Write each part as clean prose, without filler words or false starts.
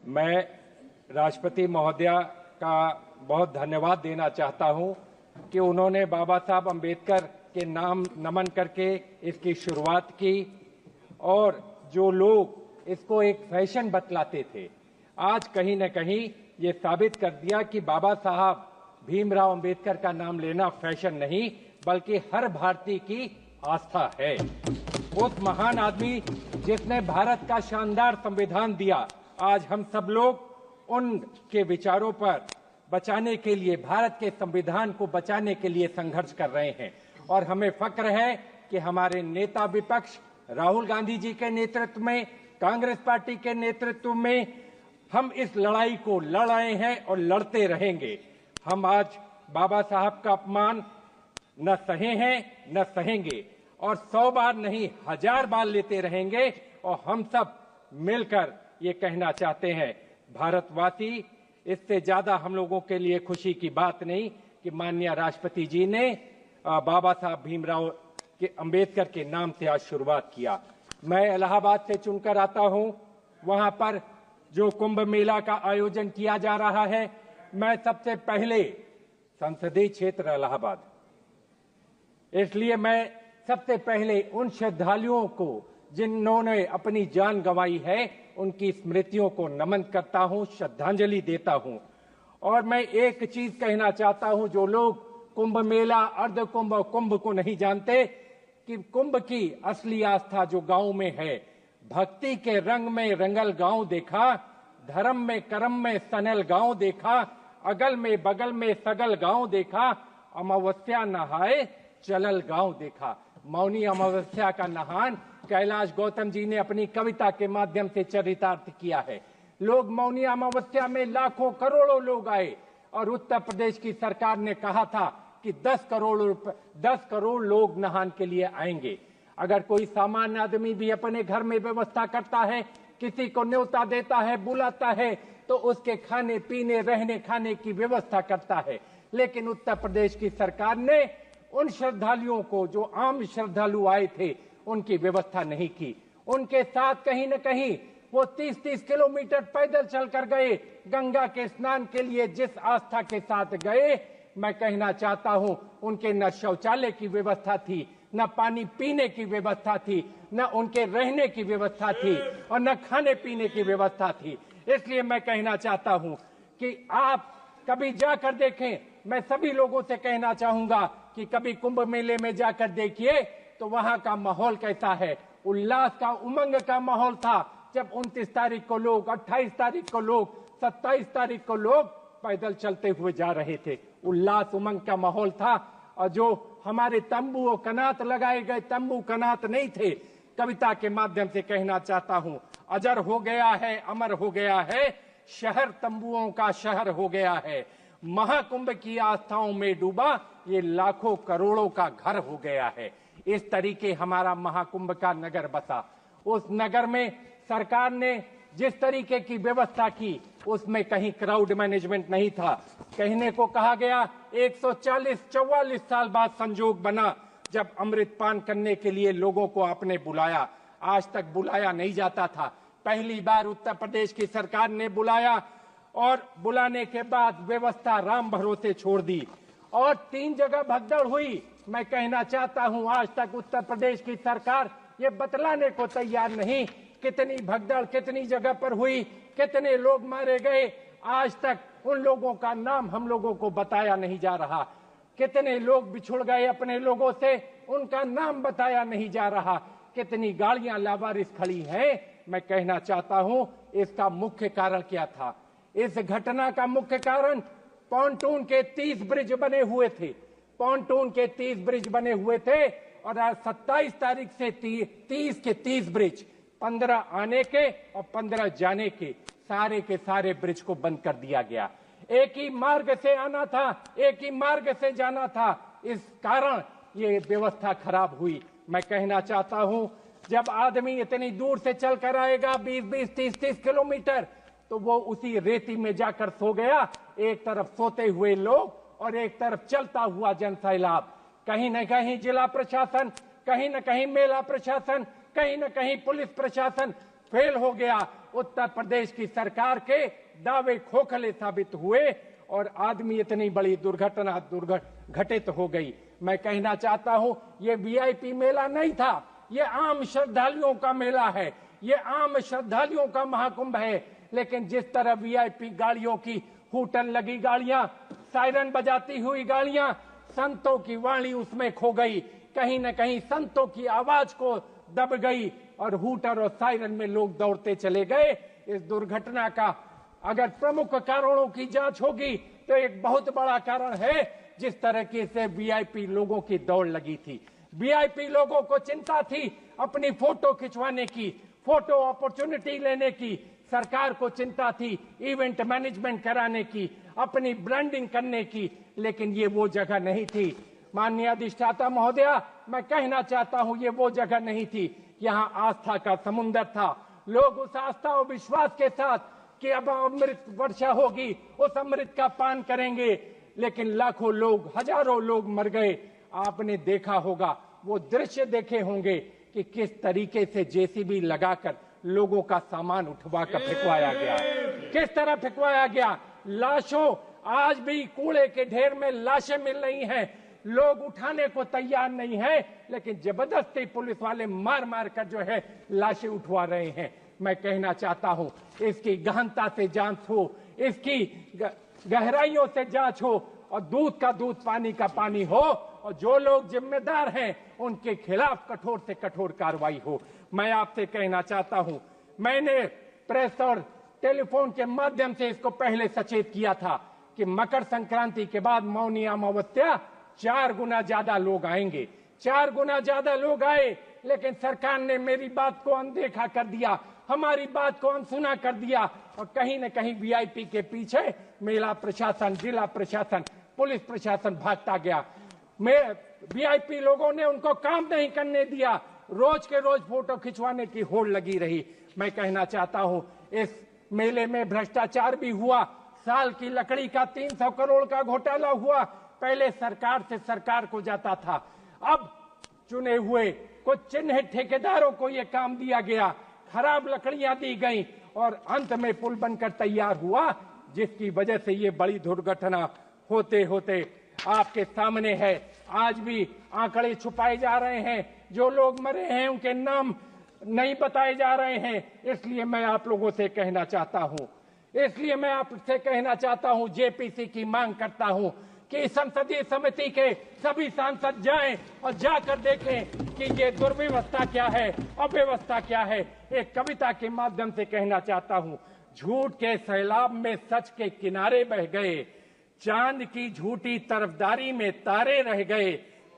मैं राष्ट्रपति महोदया का बहुत धन्यवाद देना चाहता हूं कि उन्होंने बाबा साहब अम्बेडकर के नाम नमन करके इसकी शुरुआत की और जो लोग इसको एक फैशन बतलाते थे, आज कहीं न कहीं ये साबित कर दिया कि बाबा साहब भीमराव अम्बेडकर का नाम लेना फैशन नहीं बल्कि हर भारतीय की आस्था है। उस महान आदमी जिसने भारत का शानदार संविधान दिया, आज हम सब लोग उनके विचारों पर बचाने के लिए, भारत के संविधान को बचाने के लिए संघर्ष कर रहे हैं। और हमें फक्र है कि हमारे नेता विपक्ष राहुल गांधी जी के नेतृत्व में, कांग्रेस पार्टी के नेतृत्व में हम इस लड़ाई को लड़ रहे हैं और लड़ते रहेंगे। हम आज बाबा साहब का अपमान न सहे हैं न सहेंगे और 100 बार नहीं 1000 बार लेते रहेंगे। और हम सब मिलकर ये कहना चाहते हैं, भारतवासी, इससे ज्यादा हम लोगों के लिए खुशी की बात नहीं कि माननीय राष्ट्रपति जी ने बाबा साहब भीमराव के अम्बेडकर के नाम से आज शुरुआत किया। मैं इलाहाबाद से चुनकर आता हूं, वहां पर जो कुंभ मेला का आयोजन किया जा रहा है, मैं सबसे पहले संसदीय क्षेत्र इलाहाबाद, इसलिए मैं सबसे पहले उन श्रद्धालुओं को जिन्होंने अपनी जान गंवाई है, उनकी स्मृतियों को नमन करता हूं, श्रद्धांजलि देता हूं। और मैं एक चीज कहना चाहता हूं, जो लोग कुंभ मेला, अर्ध कुंभ और कुंभ को नहीं जानते, कि कुंभ की असली आस्था जो गांव में है, भक्ति के रंग में रंगल गांव देखा, धर्म में कर्म में सनल गांव देखा, अगल में बगल में सगल गांव देखा, अमावस्या नहाए चलल गांव देखा। मौनी अमावस्या का नहान कैलाश गौतम जी ने अपनी कविता के माध्यम से चरितार्थ किया है। लोग मौनी अमावस्या में लाखों करोड़ों लोग आए और उत्तर प्रदेश की सरकार ने कहा था कि 10 करोड़ लोग नहान के लिए आएंगे। अगर कोई सामान्य आदमी भी अपने घर में व्यवस्था करता है, किसी को न्योता देता है, बुलाता है, तो उसके खाने पीने रहने खाने की व्यवस्था करता है। लेकिन उत्तर प्रदेश की सरकार ने उन श्रद्धालुओं को, जो आम श्रद्धालु आए थे, उनकी व्यवस्था नहीं की। उनके साथ कहीं न कहीं वो 30-30 किलोमीटर पैदल चलकर गए गंगा के स्नान के लिए। जिस आस्था के साथ गए, मैं कहना चाहता हूं, उनके न शौचालय की व्यवस्था थी, न पानी पीने की व्यवस्था थी, न उनके रहने की व्यवस्था थी और न खाने पीने की व्यवस्था थी। इसलिए मैं कहना चाहता हूं कि आप कभी जाकर देखें। मैं सभी लोगों से कहना चाहूंगा कि कभी कुंभ मेले में जाकर देखिए तो वहां का माहौल कैसा है। उल्लास का, उमंग का माहौल था जब 29 तारीख को लोग, 28 तारीख को लोग, 27 तारीख को लोग पैदल चलते हुए जा रहे थे। उल्लास उमंग का माहौल था। और जो हमारे तंबू और कनात लगाए गए, तंबू कनात नहीं थे। कविता के माध्यम से कहना चाहता हूं, अजर हो गया है, अमर हो गया है, शहर तंबुओं का शहर हो गया है, महाकुंभ की आस्थाओं में डूबा ये लाखों करोड़ों का घर हो गया है। इस तरीके हमारा महाकुंभ का नगर बसा। उस नगर में सरकार ने जिस तरीके की व्यवस्था की, उसमें कहीं क्राउड मैनेजमेंट नहीं था। कहने को कहा गया 144 साल बाद संजोग बना जब अमृतपान करने के लिए लोगों को आपने बुलाया। आज तक बुलाया नहीं जाता था, पहली बार उत्तर प्रदेश की सरकार ने बुलाया और बुलाने के बाद व्यवस्था राम भरोसे छोड़ दी और 3 जगह भगदड़ हुई। मैं कहना चाहता हूं, आज तक उत्तर प्रदेश की सरकार ये बतलाने को तैयार नहीं कितनी भगदड़ कितनी जगह पर हुई, कितने लोग मारे गए। आज तक उन लोगों का नाम हम लोगों को बताया नहीं जा रहा। कितने लोग बिछुड़ गए अपने लोगों से, उनका नाम बताया नहीं जा रहा। कितनी गाड़ियां लावारिस खड़ी हैं। मैं कहना चाहता हूं, इसका मुख्य कारण क्या था? इस घटना का मुख्य कारण पॉन्टून के 30 ब्रिज बने हुए थे। पॉन्टून के 30 ब्रिज बने हुए थे और आज 27 तारीख से 30 के 30 ब्रिज, 15 आने के और 15 जाने के, सारे के सारे ब्रिज को बंद कर दिया गया। एक ही मार्ग से आना था, एक ही मार्ग से जाना था। इस कारण ये व्यवस्था खराब हुई। मैं कहना चाहता हूं, जब आदमी इतनी दूर से चल कर आएगा 20-20, 30-30 किलोमीटर, तो वो उसी रेती में जाकर सो गया। एक तरफ सोते हुए लोग और एक तरफ चलता हुआ जनसैलाब। कहीं न कहीं जिला प्रशासन, कहीं न कहीं मेला प्रशासन, कहीं न कहीं पुलिस प्रशासन फेल हो गया। उत्तर प्रदेश की सरकार के दावे खोखले साबित हुए और आदमी इतनी बड़ी दुर्घटना घटित हो गई। मैं कहना चाहता हूं, ये वीआईपी मेला नहीं था, ये आम श्रद्धालुओं का मेला है, ये आम श्रद्धालुओं का महाकुंभ है। लेकिन जिस तरह वीआईपी गाड़ियों की हूटन लगी गाड़ियां, सायरन बजाती हुई गाड़ियां, संतों की वाणी उसमें खो गई, कहीं न कहीं संतों की आवाज को दब गई और हूटर और सायरन में लोग दौड़ते चले गए। इस दुर्घटना का अगर प्रमुख कारणों की जांच होगी तो एक बहुत बड़ा कारण है जिस तरह से वीआईपी लोगों की दौड़ लगी थी। वीआईपी लोगों को चिंता थी अपनी फोटो खिंचवाने की, फोटो अपॉर्चुनिटी लेने की। सरकार को चिंता थी इवेंट मैनेजमेंट कराने की, अपनी ब्रांडिंग करने की, लेकिन ये वो जगह नहीं थी। माननीय अधिष्ठाता महोदया, मैं कहना चाहता हूं, ये वो जगह नहीं थी। यहाँ आस्था का समुद्र था। लोग उस आस्था और विश्वास के साथ कि अब अमृत वर्षा होगी, उस अमृत का पान करेंगे, लेकिन लाखों लोग, हजारों लोग मर गए। आपने देखा होगा, वो दृश्य देखे होंगे कि किस तरीके से जेसीबी लगाकर लोगों का सामान उठवा कर फेंकवाया गया, किस तरह फेंकवाया गया। लाशों, आज भी कूड़े के ढेर में लाशें मिल रही हैं, लोग उठाने को तैयार नहीं है, लेकिन जबरदस्ती पुलिस वाले मार मार कर जो है लाशें उठवा रहे हैं। मैं कहना चाहता हूं, इसकी गहनता से जांच हो, इसकी गहराइयों से जांच हो और दूध का दूध पानी का पानी हो, और जो लोग जिम्मेदार हैं उनके खिलाफ कठोर से कठोर कार्रवाई हो। मैं आपसे कहना चाहता हूं, मैंने प्रेस और टेलीफोन के माध्यम से इसको पहले सचेत किया था कि मकर संक्रांति के बाद मौनी अमावस्या 4 गुना ज्यादा लोग आएंगे। 4 गुना ज्यादा लोग आए, लेकिन सरकार ने मेरी बात को अनदेखा कर दिया, हमारी बात को अनसुना कर दिया और कहीं न कहीं वीआईपी के पीछे मेला प्रशासन, जिला प्रशासन, पुलिस प्रशासन भागता गया। वीआईपी लोगों ने उनको काम नहीं करने दिया, रोज के रोज फोटो खिंचवाने की होड़ लगी रही। मैं कहना चाहता हूं, इस मेले में भ्रष्टाचार भी हुआ, साल की लकड़ी का 300 करोड़ का घोटाला हुआ। पहले सरकार से सरकार को जाता था, अब चुने हुए कुछ चिन्हित ठेकेदारों को यह काम दिया गया, खराब लकड़ियां दी गई और अंत में पुल बनकर तैयार हुआ, जिसकी वजह से ये बड़ी दुर्घटना होते होते आपके सामने है। आज भी आंकड़े छुपाए जा रहे हैं, जो लोग मरे हैं उनके नाम नहीं बताए जा रहे हैं। इसलिए मैं आप लोगों से कहना चाहता हूं, इसलिए मैं आपसे कहना चाहता हूं, जेपीसी की मांग करता हूं कि संसदीय समिति के सभी सांसद जाएं और जाकर देखें कि ये दुर्व्यवस्था क्या है, अव्यवस्था क्या है। एक कविता के माध्यम से कहना चाहता हूं, झूठ के सैलाब में सच के किनारे बह गए, चांद की झूठी तरफदारी में तारे रह गए,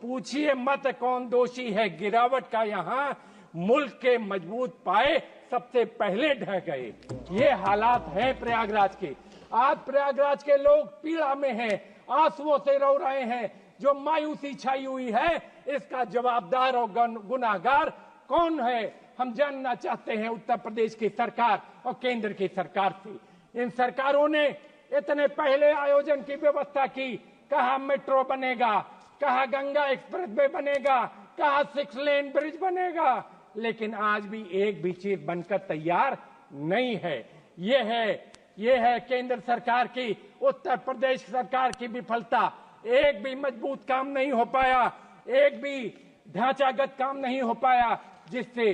पूछिए मत कौन दोषी है गिरावट का, यहाँ मुल्क के मजबूत पाए सबसे पहले ढह गए। ये हालात हैं प्रयागराज के। आज प्रयागराज के लोग पीड़ा में हैं, आंसुओं से रो रहे हैं। जो मायूसी छाई हुई है, इसका जवाबदार और गुनाहगार कौन है, हम जानना चाहते हैं उत्तर प्रदेश की सरकार और केंद्र की सरकार से। इन सरकारों ने इतने पहले आयोजन की व्यवस्था की, कहा मेट्रो बनेगा, कहा गंगा एक्सप्रेस वे बनेगा, कहा 6 लेन ब्रिज बनेगा, लेकिन आज भी एक भी चीज बनकर तैयार नहीं है। ये है केंद्र सरकार की, उत्तर प्रदेश सरकार की विफलता। एक भी मजबूत काम नहीं हो पाया, एक भी ढांचागत काम नहीं हो पाया जिससे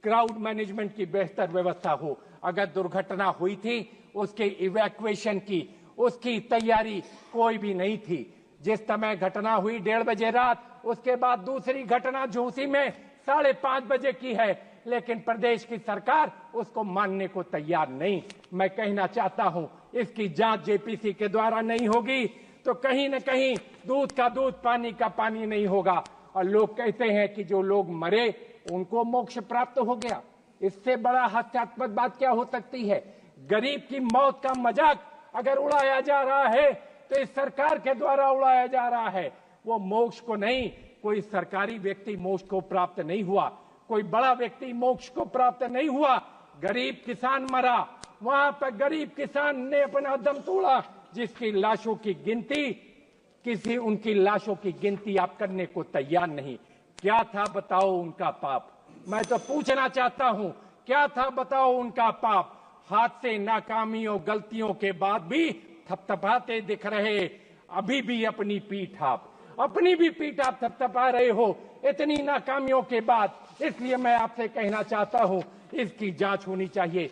क्राउड मैनेजमेंट की बेहतर व्यवस्था हो। अगर दुर्घटना हुई थी, उसके इवैक्यूएशन की, उसकी तैयारी कोई भी नहीं थी। जिस समय घटना हुई 1:30 बजे रात, उसके बाद दूसरी घटना झूसी में 5:30 बजे की है, लेकिन प्रदेश की सरकार उसको मानने को तैयार नहीं। मैं कहना चाहता हूं, इसकी जांच जेपीसी के द्वारा नहीं होगी तो कहीं न कहीं दूध का दूध पानी का पानी नहीं होगा। और लोग कहते हैं कि जो लोग मरे उनको मोक्ष प्राप्त हो गया। इससे बड़ा हास्यास्पद बात क्या हो सकती है? गरीब की मौत का मजाक अगर उड़ाया जा रहा है तो इस सरकार के द्वारा उड़ाया जा रहा है। वो मोक्ष को नहीं, कोई सरकारी व्यक्ति मोक्ष को प्राप्त नहीं हुआ, कोई बड़ा व्यक्ति मोक्ष को प्राप्त नहीं हुआ। गरीब किसान मरा, वहां पर गरीब किसान ने अपना दम तोड़ा, जिसकी लाशों की गिनती उनकी लाशों की गिनती आप करने को तैयार नहीं। क्या था बताओ उनका पाप? मैं तो पूछना चाहता हूं, क्या था बताओ उनका पाप? हादसे, नाकामियों, गलतियों के बाद भी थपथपाते दिख रहे, अभी भी अपनी पीठ आप थपथपा रहे हो इतनी नाकामियों के बाद। इसलिए मैं आपसे कहना चाहता हूं, इसकी जांच होनी चाहिए।